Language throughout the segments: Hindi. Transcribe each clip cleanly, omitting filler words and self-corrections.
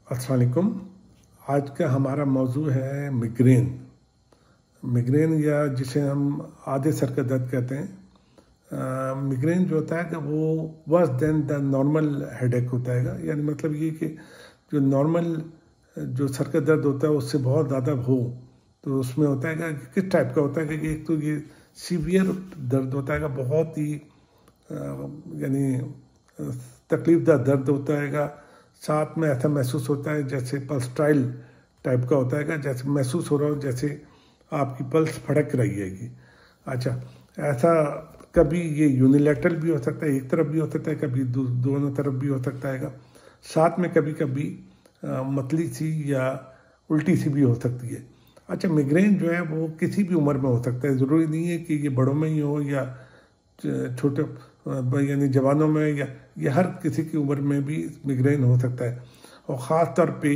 अस्सलाम वालेकुम। आज का हमारा मौजू है मिग्रेन। मिग्रेन या जिसे हम आधे सर का दर्द कहते हैं। मिग्रेन जो होता है कि वो worse than the normal headache होता है। यानी मतलब ये कि जो नॉर्मल जो सर का दर्द होता है उससे बहुत ज़्यादा हो तो उसमें होता है कि किस टाइप का होता है कि एक तो ये सीवियर दर्द होता है, बहुत ही यानी तकलीफ़दार दर्द होता है। साथ में ऐसा महसूस होता है जैसे पल्स्ट्राइल टाइप का होता है, जैसे महसूस हो रहा हो जैसे आपकी पल्स फड़क रही है। अच्छा, ऐसा कभी ये यूनिलैटरल भी हो सकता है, एक तरफ भी हो सकता है, कभी दोनों तरफ भी हो सकता है। साथ में कभी कभी मतली सी या उल्टी सी भी हो सकती है। अच्छा, मिग्रेन जो है वो किसी भी उम्र में हो सकता है, ज़रूरी नहीं है कि ये बड़ों में ही हो या छोटे यानी जवानों में, या हर किसी की उम्र में भी मिग्रेन हो सकता है। और ख़ास तौर पे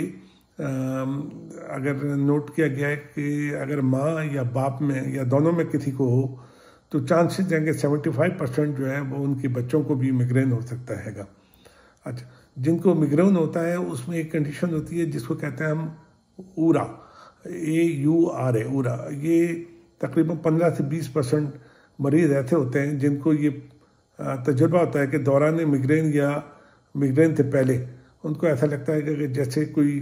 अगर नोट किया गया है कि अगर माँ या बाप में या दोनों में किसी को हो तो चांसेस हैं कि 75% जो है वो उनके बच्चों को भी मिग्रेन हो सकता है। अच्छा, जिनको मिग्रेन होता है उसमें एक कंडीशन होती है जिसको कहते हैं हम ऊरा, AURA, ऊरा। ये तकरीबन 15 से 20% मरीज़ ऐसे होते हैं जिनको ये तजुर्बा होता है कि दौरान मिग्रेन या मिग्रेन से पहले उनको ऐसा लगता है कि जैसे कोई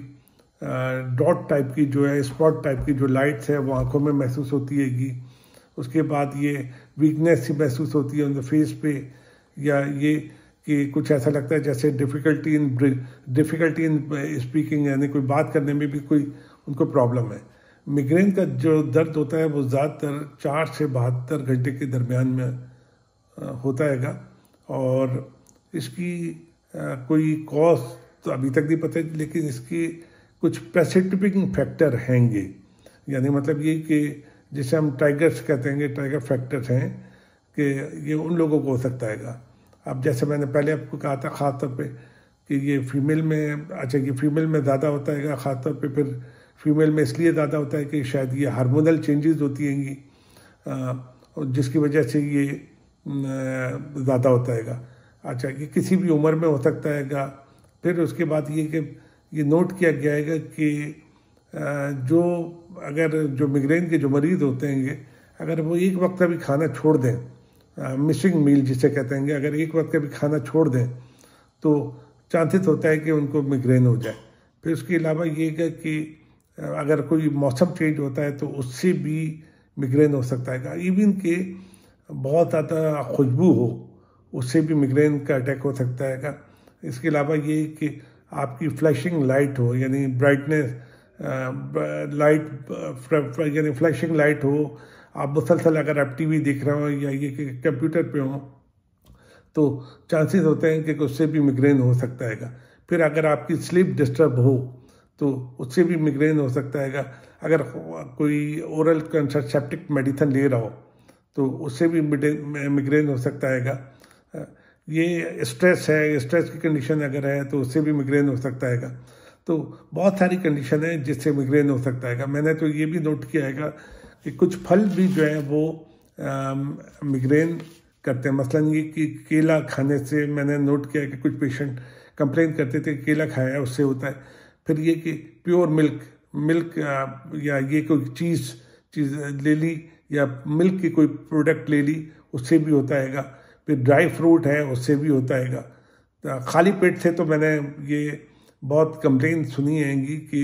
डॉट टाइप की जो है, स्पॉट टाइप की जो लाइट्स है वो आंखों में महसूस होती है। उसके बाद ये वीकनेस सी महसूस होती है उनके फेस पे, या ये कि कुछ ऐसा लगता है जैसे डिफ़िकल्टी इन स्पीकिंग, यानी कोई बात करने में भी कोई उनको प्रॉब्लम है। मिग्रेन का जो दर्द होता है वो ज़्यादातर 4 से 72 घंटे के दरमियान में होता है। और इसकी कोई कॉज तो अभी तक नहीं पता, लेकिन इसकी कुछ प्रेसिपिटेटिंग फैक्टर हैंगे। यानी मतलब ये कि जिसे हम टाइगर्स कहते हैं, टाइगर फैक्टर्स हैं कि ये उन लोगों को हो सकता है। अब जैसे मैंने पहले आपको कहा था ख़ास तौर पे कि ये फीमेल में, अच्छा ये फीमेल में ज़्यादा होता है ख़ास तौर पे, फिर फीमेल में इसलिए ज़्यादा होता है कि शायद ये हार्मोनल चेंजेस होती हैं जिसकी वजह से ये ज़्यादा होता है। अच्छा, ये किसी भी उम्र में हो सकता है। फिर उसके बाद ये कि ये नोट किया गया है कि जो अगर जो मिग्रेन के जो मरीज़ होते हैं अगर वो एक वक्त का भी खाना छोड़ दें, मिसिंग मील जिसे कहते हैं, अगर एक वक्त का भी खाना छोड़ दें तो चांसेस होता है कि उनको मिग्रेन हो जाए। फिर उसके अलावा ये है कि अगर कोई मौसम चेंज होता है तो उससे भी मिग्रेन हो सकता है। इवन के बहुत ज़्यादा खुशबू हो उससे भी मिग्रेन का अटैक हो सकता है। इसके अलावा ये कि आपकी फ्लैशिंग लाइट हो, यानी ब्राइटनेस लाइट, यानी फ्लैशिंग लाइट हो, आप मुसलसल अगर आप टीवी देख रहे हो या ये कि कंप्यूटर पे हो तो चांसेस होते हैं कि उससे भी मिग्रेन हो सकता है। फिर अगर आपकी स्लीप डिस्टर्ब हो तो उससे भी मिग्रेन हो सकता है। अगर कोई ओरल कंट्रासेप्टिव मेडिसिन ले रहा हो तो उससे भी मिग्रेन हो सकता है। ये स्ट्रेस है, स्ट्रेस की कंडीशन अगर है तो उससे भी मिग्रेन हो सकता है। तो बहुत सारी कंडीशन है जिससे मिग्रेन हो सकता है। मैंने तो ये भी नोट किया है कि कुछ फल भी जो है वो मिग्रेन करते हैं। मसलन ये कि केला खाने से मैंने नोट किया है कि कुछ पेशेंट कंप्लेन करते थे केला खाया उससे होता है। फिर ये कि प्योर मिल्क या ये कोई चीज़ ले ली या मिल्क की कोई प्रोडक्ट ले ली उससे भी होता है। फिर ड्राई फ्रूट है उससे भी होता है। तो खाली पेट से तो मैंने ये बहुत कंप्लेन सुनी है कि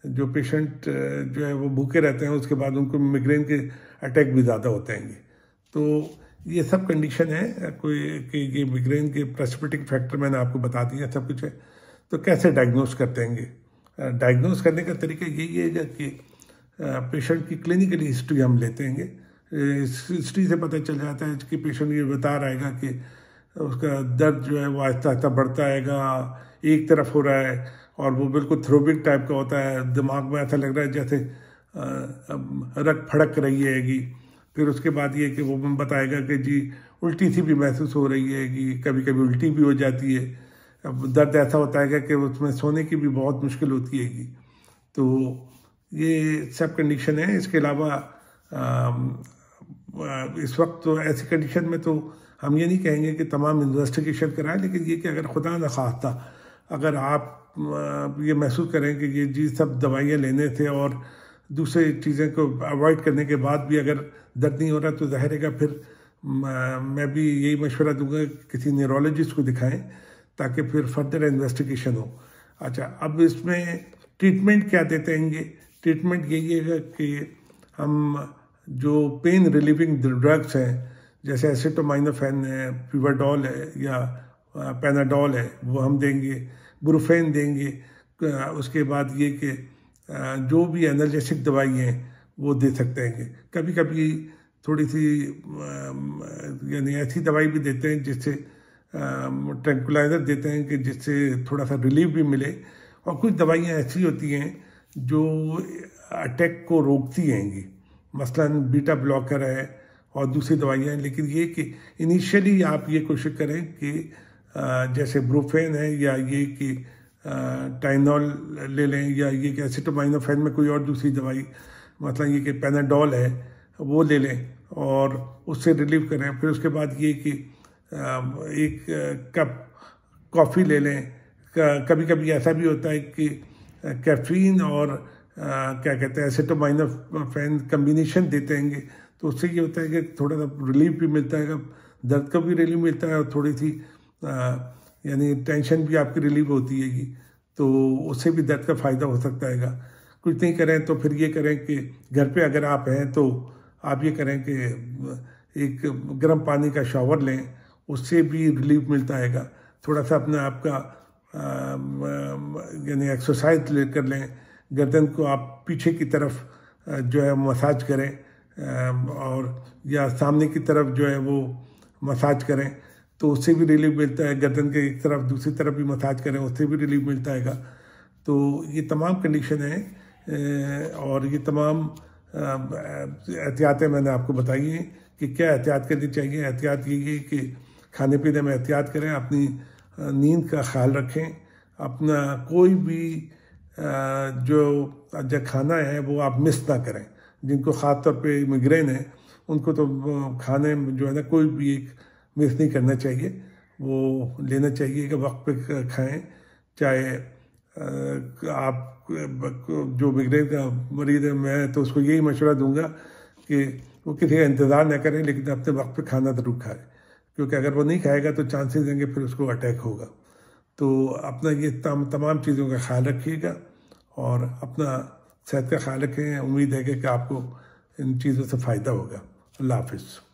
जो पेशेंट जो है वो भूखे रहते हैं उसके बाद उनको मिग्रेन के अटैक भी ज़्यादा होते हैं। तो ये सब कंडीशन है कोई कि ये मिग्रेन के प्रेसिपिटेटिंग फैक्टर मैंने आपको बता दिया सब कुछ है। तो कैसे डायग्नोस करते हैं? डायग्नोस करने का तरीका यही है कि पेशेंट की क्लिनिकली हिस्ट्री हम लेते हैं। हिस्ट्री से पता चल जाता है कि पेशेंट ये बता रहेगा कि उसका दर्द जो है वो आहिस्ता आहिस्ता बढ़ता है, एक तरफ हो रहा है और वो बिल्कुल थ्रोबिक टाइप का होता है, दिमाग में ऐसा लग रहा है जैसे रग फड़क रही है। फिर उसके बाद ये कि वो बताएगा कि जी उल्टी सी भी महसूस हो रही है, कभी कभी उल्टी भी हो जाती है। अब दर्द ऐसा होता है कि उसमें सोने की भी बहुत मुश्किल होती है। तो ये सब कंडीशन है। इसके अलावा इस वक्त तो ऐसी कंडीशन में तो हम ये नहीं कहेंगे कि तमाम इन्वेस्टिगेशन कराएं, लेकिन ये कि अगर खुदा न खास्ता अगर आप ये महसूस करें कि ये जी सब दवाइयाँ लेने थे और दूसरे चीज़ें को अवॉइड करने के बाद भी अगर दर्द नहीं हो रहा तो ज़ाहिर है फिर मैं भी यही मशवरा दूंगा कि किसी न्यूरोलॉजिस्ट को दिखाएं ताकि फिर फर्दर इन्वेस्टिगेशन हो। अच्छा, अब इसमें ट्रीटमेंट क्या देते हैं? ये ट्रीटमेंट यही है कि हम जो पेन रिलीविंग ड्रग्स हैं जैसे एसिटामिनोफेन है, पिवाडोल है या पैनाडोल है वो हम देंगे, ब्रुफेन देंगे। उसके बाद ये कि जो भी एनर्जेटिक दवाई हैं वो दे सकते हैं। कभी कभी थोड़ी सी यानी ऐसी दवाई भी देते हैं जिससे ट्रैंकुलाइजर देते हैं कि जिससे थोड़ा सा रिलीफ भी मिले। और कुछ दवाइयाँ ऐसी होती हैं जो अटैक को रोकती हैं, मसलन बीटा ब्लॉकर है और दूसरी दवाइयाँ हैं। लेकिन ये कि इनिशियली आप ये कोशिश करें कि जैसे ब्रुफेन है या ये कि टाइनॉल ले लें या ये कि एसिटामिनोफेन में कोई और दूसरी दवाई मतलब ये कि पैनाडोल है वो ले लें और उससे रिलीव करें। फिर उसके बाद ये कि एक कप कॉफ़ी ले लें। कभी कभी ऐसा भी होता है कि कैफीन और क्या कहते हैं एसिटामिनोफेन कम्बिनेशन देते हैं तो उससे ये होता है कि थोड़ा सा रिलीफ भी मिलता है, दर्द का भी रिलीफ मिलता है और थोड़ी सी यानी टेंशन भी आपकी रिलीव होती है तो उससे भी दर्द का फ़ायदा हो सकता है। कुछ नहीं करें तो फिर ये करें कि घर पे अगर आप हैं तो आप ये करें कि एक गर्म पानी का शावर लें, उससे भी रिलीफ मिलता है। थोड़ा सा अपने आप का यानी एक्सरसाइज लेकर लें, गर्दन को आप पीछे की तरफ जो है मसाज करें और या सामने की तरफ जो है वो मसाज करें तो उससे भी रिलीफ मिलता है। गर्दन के एक तरफ दूसरी तरफ भी मसाज करें उससे भी रिलीफ मिलता है। तो ये तमाम कंडीशन हैं और ये तमाम एहतियातें मैंने आपको बताई हैं कि क्या एहतियात करनी चाहिए। एहतियात यही है कि खाने पीने में एहतियात करें, अपनी नींद का ख्याल रखें, अपना कोई भी जो खाना है वो आप मिस ना करें। जिनको ख़ास तौर पे माइग्रेन है उनको तो खाने में जो है ना कोई भी एक मिस नहीं करना चाहिए, वो लेना चाहिए कि वक्त पे खाएं। चाहे आप जो माइग्रेन का मरीज़ है मैं तो उसको यही मशवरा दूंगा कि वो किसी का इंतज़ार न करें लेकिन अपने वक्त पे खाना ज़रूर खाए, क्योंकि अगर वो नहीं खाएगा तो चांसेस देंगे फिर उसको अटैक होगा। तो अपना ये तमाम चीज़ों का ख्याल रखिएगा और अपना सेहत का ख्याल रखें। उम्मीद है कि आपको इन चीज़ों से फ़ायदा होगा। अल्लाह हाफ़िज़।